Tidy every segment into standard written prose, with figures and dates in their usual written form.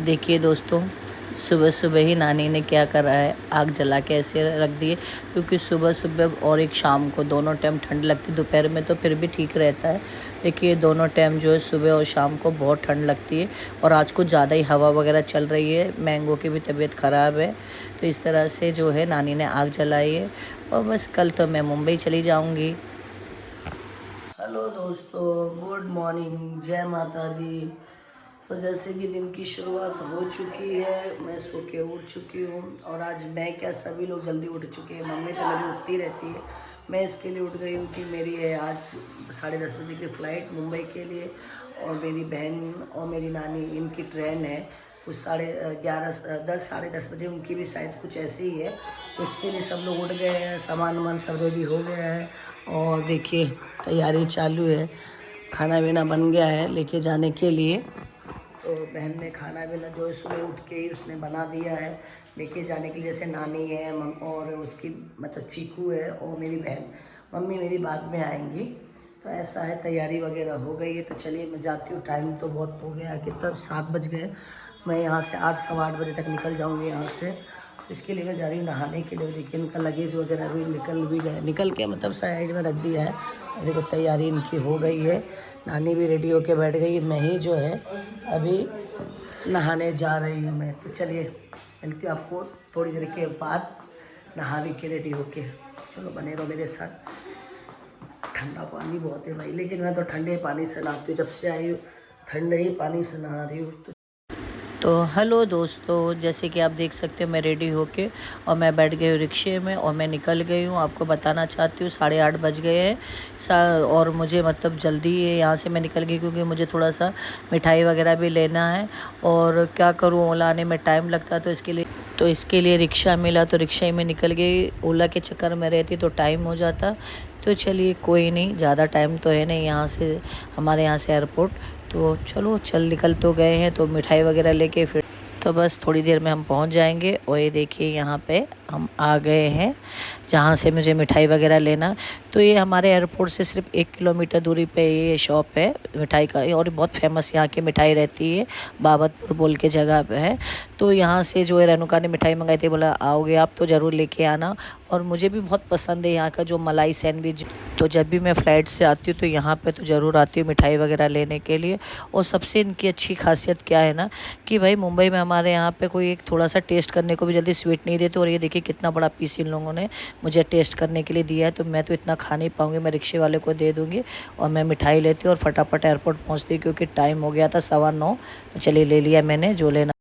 देखिए दोस्तों, सुबह सुबह ही नानी ने क्या करा है, आग जला के ऐसे रख दिए। क्योंकि सुबह सुबह और एक शाम को दोनों टाइम ठंड लगती। दोपहर में तो फिर भी ठीक रहता है, लेकिन ये दोनों टाइम जो है सुबह और शाम को बहुत ठंड लगती है। और आज कुछ ज़्यादा ही हवा वगैरह चल रही है, मैंगो की भी तबीयत ख़राब है। तो इस तरह से जो है नानी ने आग जलाई है। और बस कल तो मैं मुंबई चली जाऊँगी। हेलो दोस्तों, गुड मॉर्निंग, जय माता दी। तो जैसे कि दिन की शुरुआत हो चुकी है, मैं सो के उठ चुकी हूँ। और आज मैं क्या, सभी लोग जल्दी उठ चुके हैं। मम्मी तो मेरी उठती रहती है, मैं इसके लिए उठ गई हूँ कि मेरी है आज 10:30 बजे की फ़्लाइट मुंबई के लिए। और मेरी बहन और मेरी नानी, इनकी ट्रेन है कुछ 10 बजे, उनकी भी शायद कुछ ऐसी ही है। तो उसके लिए सब लोग उठ गए हैं, सामान वामान सब रेडी हो गया है। और देखिए तैयारी चालू है, खाना पीना बन गया है लेके जाने के लिए। तो बहन ने खाना पीना जो सुबह उठ के ही उसने बना दिया है लेके जाने के लिए। जैसे नानी है और उसकी मतलब चीकू है और मेरी बहन, मम्मी मेरी बाद में आएंगी। तो ऐसा है, तैयारी वगैरह हो गई है। तो चलिए मैं जाती हूँ, टाइम तो बहुत हो गया है, कितना 7 बज गए। मैं यहाँ से 8 सवा 8 बजे तक निकल जाऊँगी यहाँ से। इसके लिए मैं जा रही हूँ नहाने के लिए। देखिए इनका लगेज वगैरह भी निकल भी गया, निकल के मतलब साइड में रख दिया है। मेरे को तैयारी इनकी हो गई है, नानी भी रेडी होके बैठ गई है। मैं ही जो है अभी नहाने जा रही हूँ मैं। तो चलिए मिलती हूँ आपको थोड़ी देर के बाद, नहा भी के रेडी होके। चलो बने रहो मेरे साथ। ठंडा पानी बहुत है भाई, लेकिन मैं तो ठंडे पानी से नहाती हूँ, जब से आई हूँ ठंडे ही पानी से नहा रही हूँ। तो हेलो दोस्तों, जैसे कि आप देख सकते हो मैं रेडी होके और मैं बैठ गई हूँ रिक्शे में और मैं निकल गई हूँ। आपको बताना चाहती हूँ 8:30 बज गए हैं और मुझे मतलब जल्दी यहाँ से मैं निकल गई क्योंकि मुझे थोड़ा सा मिठाई वगैरह भी लेना है। और क्या करूँ, ओला आने में टाइम लगता है, तो इसके लिए रिक्शा मिला, तो रिक्शा में निकल गई। ओला के चक्कर में रहती तो टाइम हो जाता। तो चलिए कोई नहीं, ज़्यादा टाइम तो है नहीं यहाँ से, हमारे यहाँ से एयरपोर्ट। तो चलो निकल तो गए हैं, तो मिठाई वगैरह लेके फिर तो बस थोड़ी देर में हम पहुंच जाएंगे। और ये देखिए यहाँ पे हम आ गए हैं जहाँ से मुझे मिठाई वगैरह लेना। तो ये हमारे एयरपोर्ट से सिर्फ 1 किलोमीटर दूरी पे ये शॉप है मिठाई का, और बहुत फेमस यहाँ की मिठाई रहती है, बाबतपुर बोल के जगह पे है। तो यहाँ से जो है रेणुका ने मिठाई मंगाई थी, बोला आओगे आप तो ज़रूर लेके आना। और मुझे भी बहुत पसंद है यहाँ का जो मलाई सैंडविच। तो जब भी मैं फ़्लाइट से आती हूँ तो यहाँ पे तो ज़रूर आती हूँ मिठाई वगैरह लेने के लिए। और सबसे इनकी अच्छी खासियत क्या है ना कि भाई मुंबई में हमारे यहाँ पे कोई एक थोड़ा सा टेस्ट करने को भी जल्दी स्वीट नहीं देते। और ये देखिए कितना बड़ा पीस इन लोगों ने मुझे टेस्ट करने के लिए दिया है। तो मैं तो इतना खा नहीं पाऊँगी, मैं रिक्शे वाले को दे दूँगी और मैं मिठाई लेती हूँ और फटाफट एयरपोर्ट पहुँचती क्योंकि टाइम हो गया था 9:15। तो चलिए ले लिया मैंने जो लेना।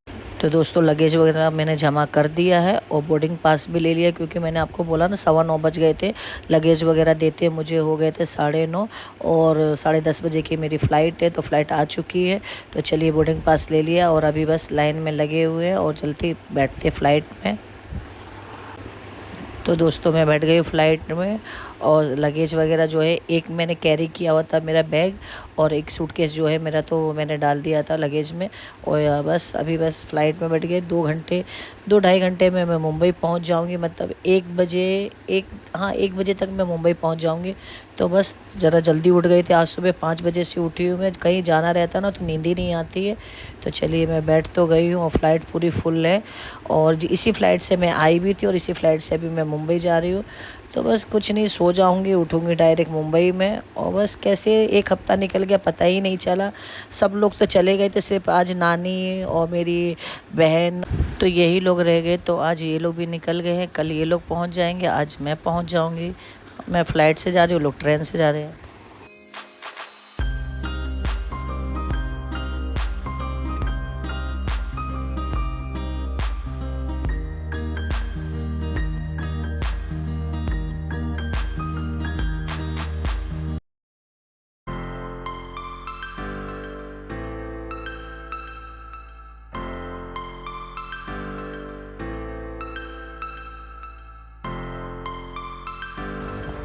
तो दोस्तों लगेज वगैरह मैंने जमा कर दिया है और बोर्डिंग पास भी ले लिया, क्योंकि मैंने आपको बोला ना 9:15 बज गए थे। लगेज वगैरह देते मुझे हो गए थे 9:30 और 10:30 बजे की मेरी फ़्लाइट है। तो फ़्लाइट आ चुकी है। तो चलिए बोर्डिंग पास ले लिया और अभी बस लाइन में लगे हुए हैं और जल्दी बैठते फ़्लाइट में। तो दोस्तों मैं बैठ गई फ़्लाइट में और लगेज वगैरह जो है, एक मैंने कैरी किया हुआ था मेरा बैग और एक सूटकेस जो है मेरा, तो मैंने डाल दिया था लगेज में। और बस अभी बस फ़्लाइट में बैठ गए। 2 ढाई घंटे में मैं मुंबई पहुंच जाऊंगी। मतलब 1 बजे तक मैं मुंबई पहुंच जाऊंगी। तो बस ज़रा जल्दी उठ गई थी, आज सुबह 5 बजे से उठी हूँ मैं। कहीं जाना रहता ना तो नींद ही नहीं आती है। तो चलिए मैं बैठ तो गई हूँ और फ़्लाइट पूरी फुल है। और इसी फ़्लाइट से मैं आई भी थी और इसी फ़्लाइट से अभी मैं मुंबई जा रही हूँ। तो बस कुछ नहीं, सो जाऊंगी, उठूंगी डायरेक्ट मुंबई में। और बस कैसे 1 हफ़्ता निकल गया पता ही नहीं चला। सब लोग तो चले गए थे, सिर्फ आज नानी और मेरी बहन, तो यही लोग रह गए। तो आज ये लोग भी निकल गए हैं, कल ये लोग पहुंच जाएंगे, आज मैं पहुंच जाऊंगी। मैं फ़्लाइट से जा रही हूँ, लोग ट्रेन से जा रहे हैं।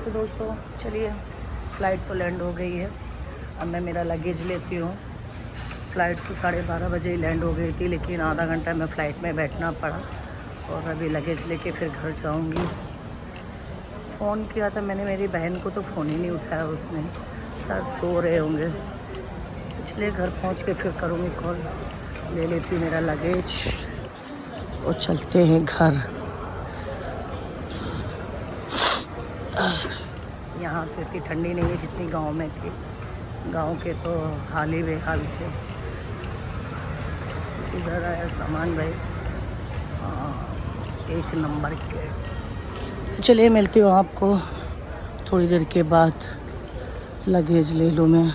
तो दोस्तों चलिए फ़्लाइट तो लैंड हो गई है। अब मैं मेरा लगेज लेती हूँ। फ़्लाइट तो 12:30 बजे ही लैंड हो गई थी, लेकिन आधा घंटा मैं फ़्लाइट में बैठना पड़ा। और अभी लगेज लेके फिर घर जाऊँगी। फ़ोन किया था मैंने मेरी बहन को, तो फ़ोन ही नहीं उठाया उसने, शायद सो रहे होंगे। तो चलिए घर पहुँच के फिर करूँगी कॉल। ले लेती मेरा लगेज और चलते हैं घर। यहाँ पे इतनी ठंडी नहीं है जितनी गांव में थी। गांव के तो हाल ही बेहाल थे। इधर आया सामान भाई, एक नंबर के। चलिए मिलती हूँ आपको थोड़ी देर के बाद। लगेज ले लूँ मैं।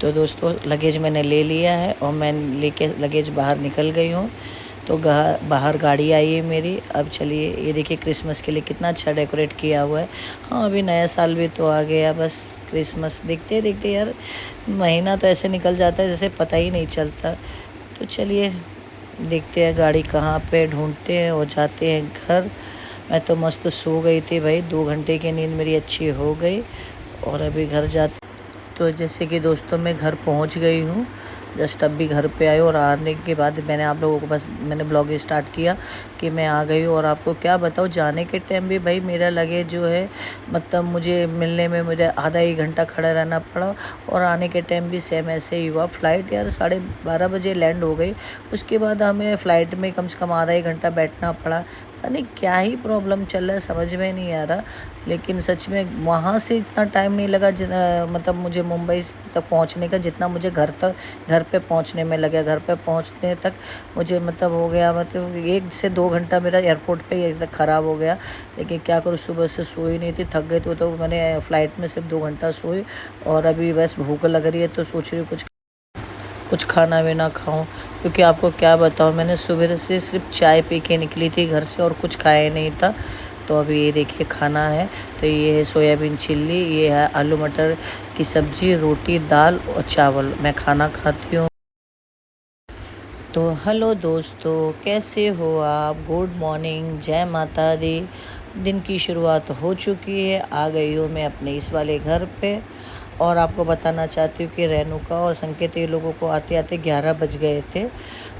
तो दोस्तों लगेज मैंने ले लिया है और मैं लेके लगेज बाहर निकल गई हूँ। तो बाहर गाड़ी आई है मेरी। अब चलिए, ये देखिए क्रिसमस के लिए कितना अच्छा डेकोरेट किया हुआ है। हाँ, अभी नया साल भी तो आ गया। बस क्रिसमस देखते देखते यार महीना तो ऐसे निकल जाता है जैसे पता ही नहीं चलता। तो चलिए देखते हैं गाड़ी कहाँ पे, ढूंढते हैं और जाते हैं घर। मैं तो मस्त सो गई थी भाई, 2 घंटे की नींद मेरी अच्छी हो गई। और अभी घर जाते, तो जैसे कि दोस्तों मैं घर पहुंच गई हूँ। जस्ट अभी घर पे आई और आने के बाद मैंने आप लोगों को बस मैंने ब्लॉग स्टार्ट किया कि मैं आ गई हूँ। और आपको क्या बताऊँ, जाने के टाइम भी भाई मेरा लगेज जो है मतलब मुझे मिलने में मुझे आधा 1 घंटा खड़ा रहना पड़ा। और आने के टाइम भी सेम ऐसे ही हुआ। फ़्लाइट यार 12:30 बजे लैंड हो गई। उसके बाद हमें फ़्लाइट में कम से कम आधा 1 घंटा बैठना पड़ा। पता नहीं क्या ही प्रॉब्लम चल रहा है, समझ में नहीं आ रहा। लेकिन सच में वहाँ से इतना टाइम नहीं लगा मतलब मुझे मुंबई तक पहुँचने का, जितना मुझे घर पे पहुँचने में लगा। घर पे पहुँचने तक मुझे मतलब हो गया, मतलब 1 से 2 घंटा मेरा एयरपोर्ट पे ही ख़राब हो गया। लेकिन क्या करूँ, सुबह से सोई नहीं थी, थक गई। तो मैंने फ़्लाइट में सिर्फ 2 घंटा सोई। और अभी बस भूख लग रही है तो सोच रही हूँ कुछ खाना भी ना खाऊं। क्योंकि आपको क्या बताऊं, मैंने सुबह से सिर्फ चाय पी के निकली थी घर से और कुछ खाया नहीं था। तो अभी ये देखिए खाना है। तो ये है सोयाबीन चिल्ली, ये है आलू मटर की सब्जी, रोटी, दाल और चावल। मैं खाना खाती हूँ। तो हेलो दोस्तों, कैसे हो आप? गुड मॉर्निंग, जय माता दी। दिन की शुरुआत हो चुकी है। आ गई हूँ मैं अपने इस वाले घर पे। और आपको बताना चाहती हूँ कि रेणुका और संकेत ये लोगों को आते आते 11 बज गए थे।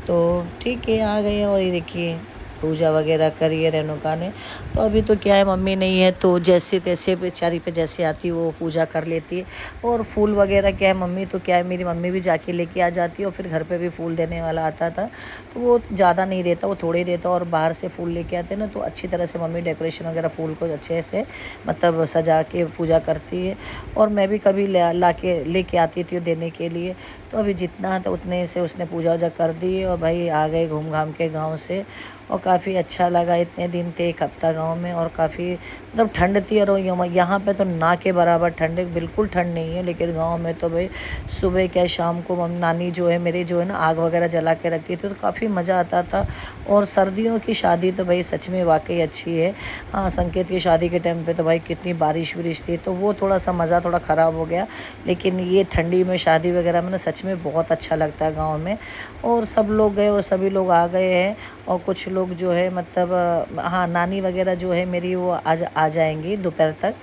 तो ठीक है, आ गए। और ये देखिए पूजा वगैरह करी है रेणुका ने। तो अभी तो क्या है, मम्मी नहीं है तो जैसे तैसे बेचारी पे जैसे आती है वो पूजा कर लेती है। और फूल वगैरह क्या है, मम्मी तो क्या है, मेरी मम्मी भी जाके लेके आ जाती है। और फिर घर पे भी फूल देने वाला आता था तो वो ज़्यादा नहीं देता, वो थोड़े ही देता। और बाहर से फूल लेके आते ना तो अच्छी तरह से मम्मी डेकोरेशन वगैरह फूल को अच्छे से मतलब सजा के पूजा करती है। और मैं भी कभी ला के लेके आती थी देने के लिए। तो अभी जितना था उतने से उसने पूजा वूजा कर दी। और भाई आ गए घूम घाम के गाँव से। और काफ़ी अच्छा लगा, इतने दिन थे 1 हफ्ता गाँव में। और काफ़ी मतलब ठंड थी। और यहाँ पे तो ना के बराबर ठंड, बिल्कुल ठंड नहीं है। लेकिन गांव में तो भाई सुबह क्या शाम को नानी जो है मेरी जो है ना आग वगैरह जला के रखती थी तो काफ़ी मज़ा आता था। और सर्दियों की शादी तो भाई सच में वाकई अच्छी है। हाँ, संकेत की शादी के टाइम पे तो भाई कितनी बारिश वारिश थी तो वो थोड़ा सा मज़ा थोड़ा ख़राब हो गया। लेकिन ये ठंडी में शादी वगैरह में ना सच में बहुत अच्छा लगता है गाँव में। और सब लोग गए और सभी लोग आ गए हैं। और कुछ लोग जो है मतलब हाँ, नानी वगैरह जो है मेरी वो आज आ जाएंगी दोपहर तक।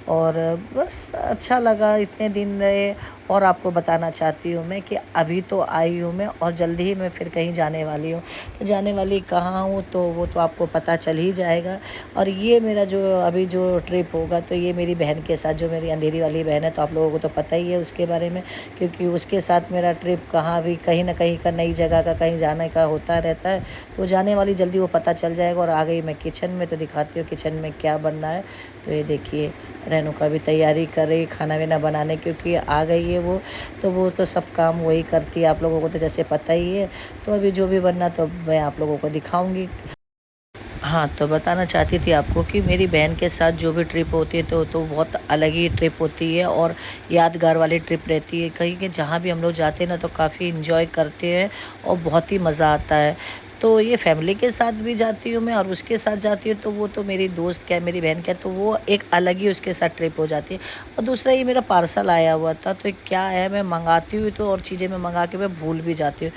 और बस अच्छा लगा, इतने दिन रहे। और आपको बताना चाहती हूँ मैं कि अभी तो आई हूँ मैं और जल्दी ही मैं फिर कहीं जाने वाली हूँ। तो जाने वाली कहाँ हूँ तो वो तो आपको पता चल ही जाएगा। और ये मेरा जो अभी जो ट्रिप होगा तो ये मेरी बहन के साथ, जो मेरी अंधेरी वाली बहन है, तो आप लोगों को तो पता ही है उसके बारे में। क्योंकि उसके साथ मेरा ट्रिप कहाँ भी कहीं ना कहीं का नई जगह का कहीं जाने का होता रहता है। तो जाने वाली जल्दी वो पता चल जाएगा। और आ गई मैं किचन में, तो दिखाती हूँ किचन में क्या बन रहा है। तो ये देखिए रेणुका भी तैयारी कर रही खाना वाना बनाने, क्योंकि आ गई है वो। तो वो तो सब काम वही करती है, आप लोगों को तो जैसे पता ही है। तो अभी जो भी बनना तो मैं आप लोगों को दिखाऊंगी। हाँ, तो बताना चाहती थी आपको कि मेरी बहन के साथ जो भी ट्रिप होती है तो बहुत अलग ही ट्रिप होती है और यादगार वाली ट्रिप रहती है। कहीं कि जहाँ भी हम लोग जाते हैं ना तो काफ़ी इन्जॉय करते हैं और बहुत ही मज़ा आता है। तो ये फैमिली के साथ भी जाती हूँ मैं और उसके साथ जाती हूँ तो वो तो मेरी दोस्त क्या है, मेरी बहन क्या है, तो वो एक अलग ही उसके साथ ट्रिप हो जाती है। और दूसरा ये मेरा पार्सल आया हुआ था तो क्या है, मैं मंगाती हूँ तो और चीज़ें मैं मंगा के मैं भूल भी जाती हूँ।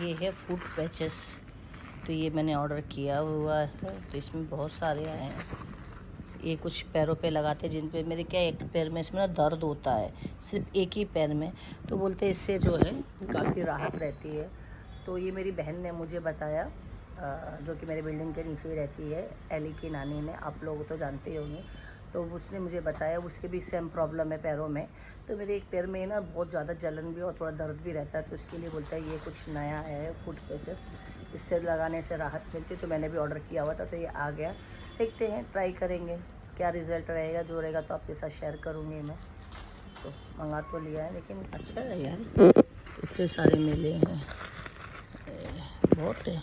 ये है फूड पैचेस। तो ये मैंने ऑर्डर किया हुआ है। तो इसमें बहुत सारे आए हैं। ये कुछ पैरों पे लगाते हैं, जिन पे मेरे क्या एक पैर में इसमें ना दर्द होता है, सिर्फ एक ही पैर में। तो बोलते हैं इससे जो है काफ़ी राहत रहती है। तो ये मेरी बहन ने मुझे बताया, जो कि मेरे बिल्डिंग के नीचे ही रहती है, एली की नानी ने, आप लोग तो जानते ही होंगे। तो उसने मुझे बताया उसके भी सेम प्रॉब्लम है पैरों में। तो मेरे एक पैर में ना बहुत ज़्यादा जलन भी और थोड़ा दर्द भी रहता है, तो इसके लिए बोलता है ये कुछ नया है फुट पैचेस, इससे लगाने से राहत मिलती है। तो मैंने भी ऑर्डर किया हुआ था, तो ये आ गया। देखते हैं, ट्राई करेंगे क्या रिज़ल्ट रहेगा। जो रहेगा तो आपके साथ शेयर करूँगी मैं। तो मंगा तो लिया है, लेकिन अच्छा है यार, इतने सारे मिले हैं, बहुत है।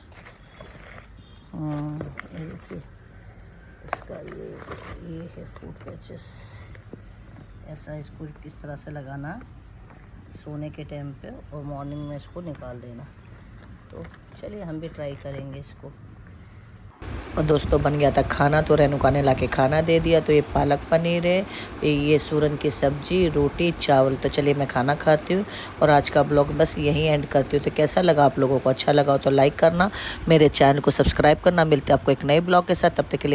ये देखिए इसका ये है फुट पैचेस। ऐसा इसको किस तरह से लगाना सोने के टाइम पे, और मॉर्निंग में इसको निकाल देना। तो चलिए हम भी ट्राई करेंगे इसको। और दोस्तों बन गया था खाना, तो रेणुका ने लाके खाना दे दिया। तो ये पालक पनीर है, ये सूरन की सब्जी, रोटी, चावल। तो चलिए मैं खाना खाती हूँ और आज का ब्लॉग बस यहीं एंड करती हूँ। तो कैसा लगा आप लोगों को? अच्छा लगा हो तो लाइक करना, मेरे चैनल को सब्सक्राइब करना। मिलते हैं आपको एक नए ब्लॉग के साथ, तब तक के लिए।